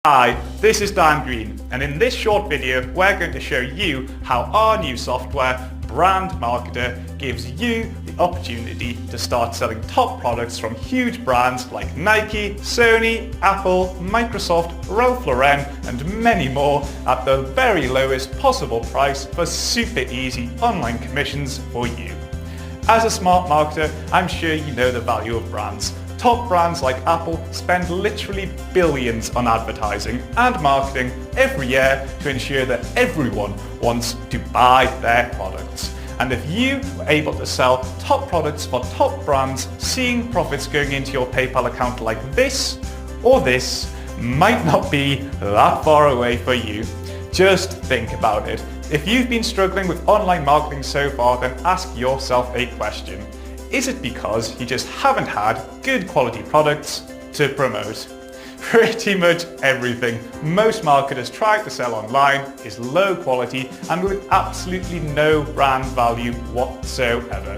Hi, this is Dan Green, and in this short video we're going to show you how our new software, Brand Marketer, gives you the opportunity to start selling top products from huge brands like Nike, Sony, Apple, Microsoft, Ralph Lauren and many more at the very lowest possible price for super easy online commissions for you. As a smart marketer, I'm sure you know the value of brands. Top brands like Apple spend literally billions on advertising and marketing every year to ensure that everyone wants to buy their products. And if you were able to sell top products for top brands, seeing profits going into your PayPal account like this or this might not be that far away for you. Just think about it. If you've been struggling with online marketing so far, then ask yourself a question. Is it because you just haven't had good quality products to promote? Pretty much everything most marketers try to sell online is low quality and with absolutely no brand value whatsoever.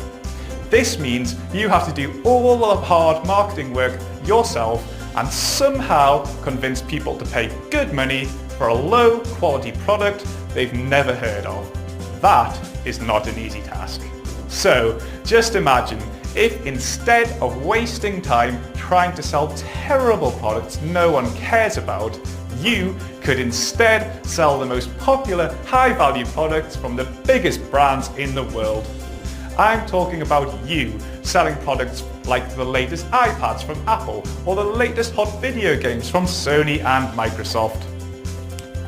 This means you have to do all the hard marketing work yourself and somehow convince people to pay good money for a low quality product they've never heard of. That is not an easy task. So just imagine if instead of wasting time trying to sell terrible products no one cares about, you could instead sell the most popular high-value products from the biggest brands in the world. I'm talking about you selling products like the latest iPads from Apple or the latest hot video games from Sony and Microsoft.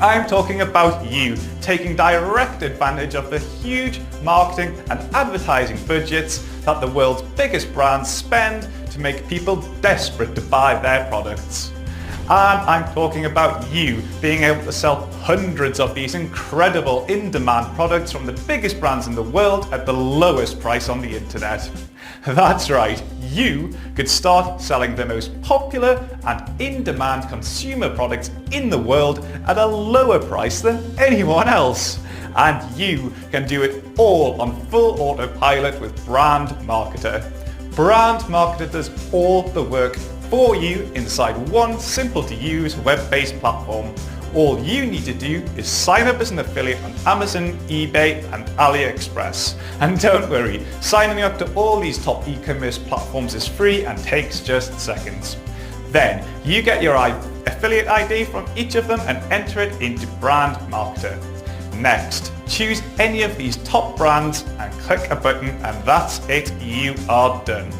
I'm talking about you taking direct advantage of the huge marketing and advertising budgets that the world's biggest brands spend to make people desperate to buy their products. And I'm talking about you being able to sell hundreds of these incredible in-demand products from the biggest brands in the world at the lowest price on the internet. That's right, you could start selling the most popular and in-demand consumer products in the world at a lower price than anyone else. And you can do it all on full autopilot with Brand Marketer. Brand Marketer does all the work for you inside one simple to use web-based platform. All you need to do is sign up as an affiliate on Amazon, eBay and AliExpress. And don't worry, signing up to all these top e-commerce platforms is free and takes just seconds. Then you get your affiliate ID from each of them and enter it into Brand Marketer. Next, choose any of these top brands and click a button and that's it, you are done.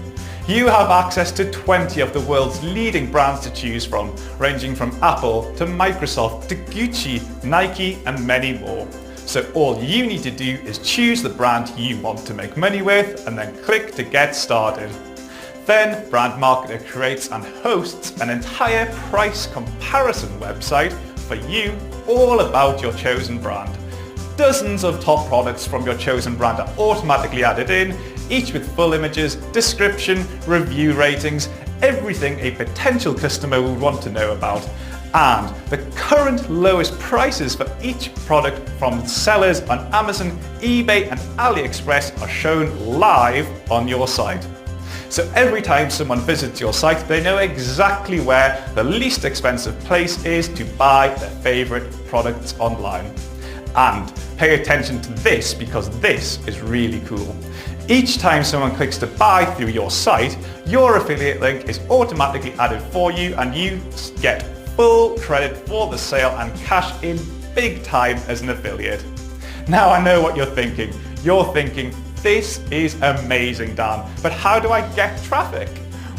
You have access to 20 of the world's leading brands to choose from, ranging from Apple to Microsoft to Gucci, Nike and many more. So all you need to do is choose the brand you want to make money with and then click to get started. Then Brand Marketer creates and hosts an entire price comparison website for you all about your chosen brand. Dozens of top products from your chosen brand are automatically added in, each with full images, description, review ratings, everything a potential customer would want to know about. And the current lowest prices for each product from sellers on Amazon, eBay and AliExpress are shown live on your site. So every time someone visits your site, they know exactly where the least expensive place is to buy their favorite products online. And pay attention to this because this is really cool. Each time someone clicks to buy through your site, your affiliate link is automatically added for you and you get full credit for the sale and cash in big time as an affiliate. Now I know what you're thinking. You're thinking, this is amazing, Dan, but how do I get traffic?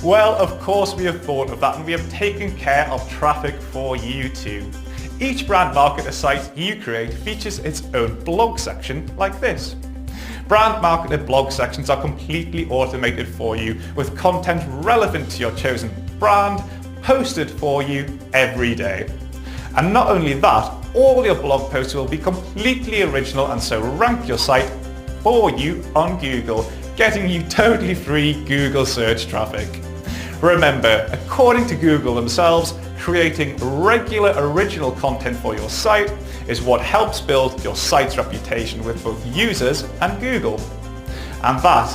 Well, of course we have thought of that and we have taken care of traffic for you too. Each Brand Marketer site you create features its own blog section like this. Brand Marketer blog sections are completely automated for you with content relevant to your chosen brand posted for you every day. And not only that, all your blog posts will be completely original and so rank your site for you on Google, getting you totally free Google search traffic. Remember, according to Google themselves, creating regular original content for your site is what helps build your site's reputation with both users and Google. And that,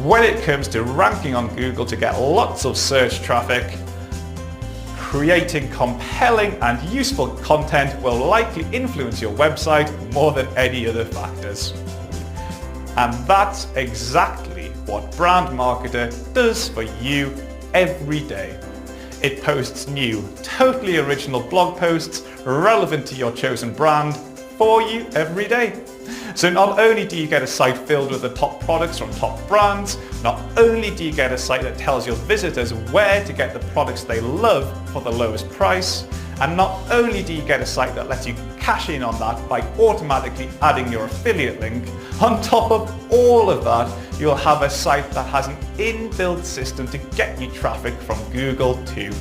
when it comes to ranking on Google to get lots of search traffic, creating compelling and useful content will likely influence your website more than any other factors. And that's exactly what Brand Marketer does for you every day. It posts new, totally original blog posts relevant to your chosen brand for you every day. So not only do you get a site filled with the top products from top brands, not only do you get a site that tells your visitors where to get the products they love for the lowest price, and not only do you get a site that lets you cash in on that by automatically adding your affiliate link, on top of all of that, you'll have a site that has an inbuilt system to get you traffic from Google too.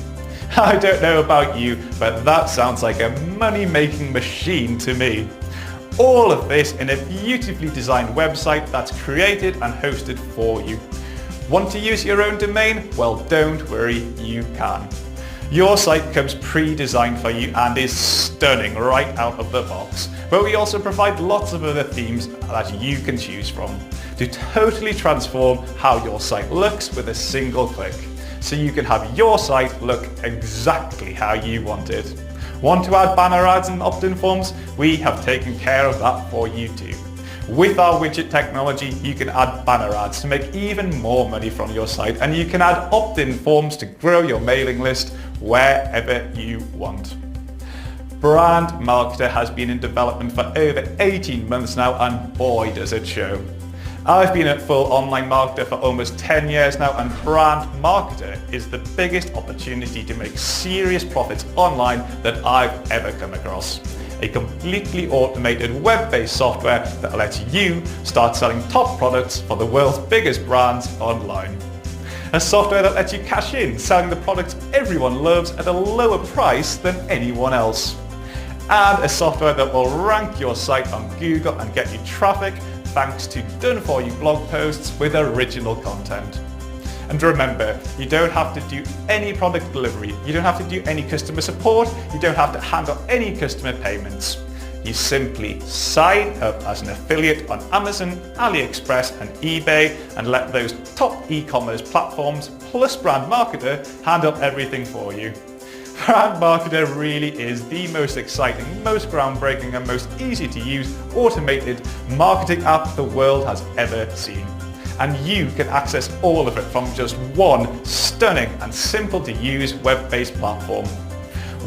I don't know about you, but that sounds like a money-making machine to me. All of this in a beautifully designed website that's created and hosted for you. Want to use your own domain? Well, don't worry, you can. Your site comes pre-designed for you and is stunning right out of the box. But we also provide lots of other themes that you can choose from to totally transform how your site looks with a single click. So you can have your site look exactly how you want it. Want to add banner ads and opt-in forms? We have taken care of that for you too. With our widget technology, you can add banner ads to make even more money from your site, and you can add opt-in forms to grow your mailing list wherever you want. Brand Marketer has been in development for over 18 months now, and boy does it show. I've been a full online marketer for almost 10 years now, and Brand Marketer is the biggest opportunity to make serious profits online that I've ever come across. A completely automated web-based software that lets you start selling top products for the world's biggest brands online. A software that lets you cash in, selling the products everyone loves at a lower price than anyone else. And a software that will rank your site on Google and get you traffic thanks to done-for-you blog posts with original content. And remember, you don't have to do any product delivery, you don't have to do any customer support, you don't have to handle any customer payments. You simply sign up as an affiliate on Amazon, AliExpress and eBay and let those top e-commerce platforms plus Brand Marketer handle everything for you. Brand Marketer really is the most exciting, most groundbreaking and most easy to use automated marketing app the world has ever seen. And you can access all of it from just one stunning and simple to use web-based platform.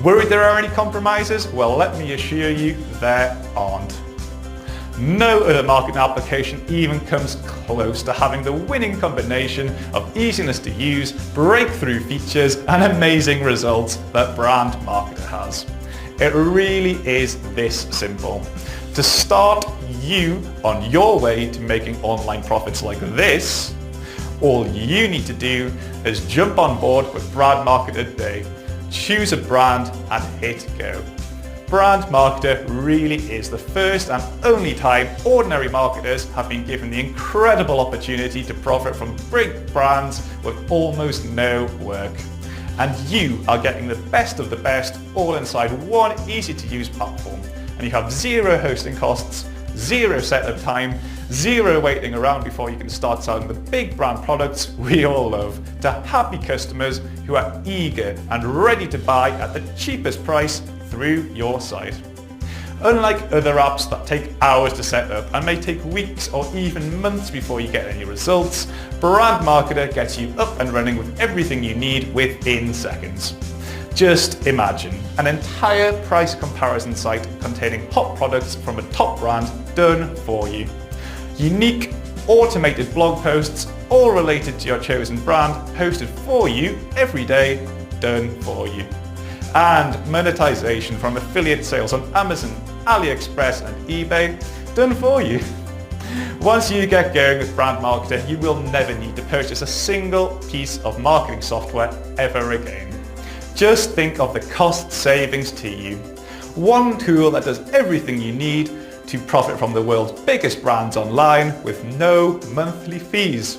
Worried there are any compromises? Well, let me assure you there aren't. No other marketing application even comes close to having the winning combination of easiness to use, breakthrough features and amazing results that Brand Marketer has. It really is this simple. To start you on your way to making online profits like this, all you need to do is jump on board with Brand Marketer today. Choose a brand and hit go. Brand Marketer really is the first and only time ordinary marketers have been given the incredible opportunity to profit from big brands with almost no work. And you are getting the best of the best all inside one easy to use platform. And you have zero hosting costs, zero setup time, zero waiting around before you can start selling the big brand products we all love to happy customers who are eager and ready to buy at the cheapest price through your site. Unlike other apps that take hours to set up and may take weeks or even months before you get any results, Brand Marketer gets you up and running with everything you need within seconds. Just imagine an entire price comparison site containing hot products from a top brand done for you. Unique automated blog posts all related to your chosen brand hosted for you every day, done for you. And monetization from affiliate sales on Amazon, AliExpress and eBay, done for you. Once you get going with Brand Marketer, you will never need to purchase a single piece of marketing software ever again. Just think of the cost savings to you. One tool that does everything you need to profit from the world's biggest brands online with no monthly fees.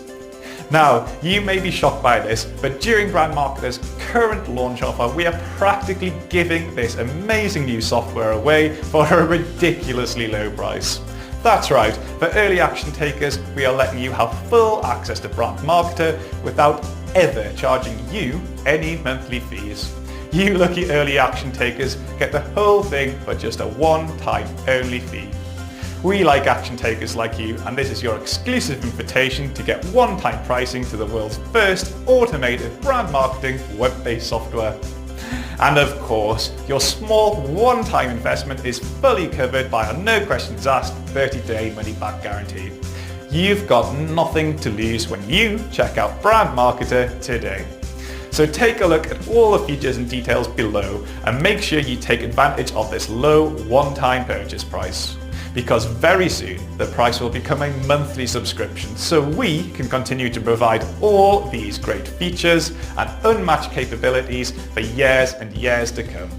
Now, you may be shocked by this, but during Brand Marketer's current launch offer, we are practically giving this amazing new software away for a ridiculously low price. That's right, for early action takers, we are letting you have full access to Brand Marketer without ever charging you any monthly fees. You lucky early action takers get the whole thing for just a one-time only fee. We like action takers like you, and this is your exclusive invitation to get one-time pricing to the world's first automated brand marketing web-based software. And of course, your small one-time investment is fully covered by our no questions asked 30-day money-back guarantee. You've got nothing to lose when you check out Brand Marketer today. So take a look at all the features and details below and make sure you take advantage of this low one-time purchase price. Because very soon the price will become a monthly subscription so we can continue to provide all these great features and unmatched capabilities for years and years to come.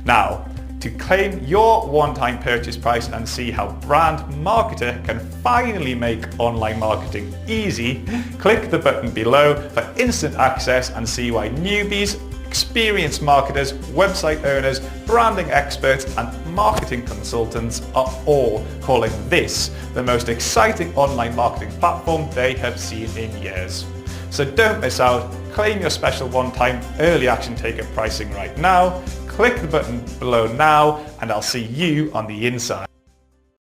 Now, to claim your one-time purchase price and see how Brand Marketer can finally make online marketing easy, click the button below for instant access and see why newbies, experienced marketers, website owners, branding experts and marketing consultants are all calling this the most exciting online marketing platform they have seen in years. So don't miss out, claim your special one-time early action taker pricing right now, click the button below now and I'll see you on the inside.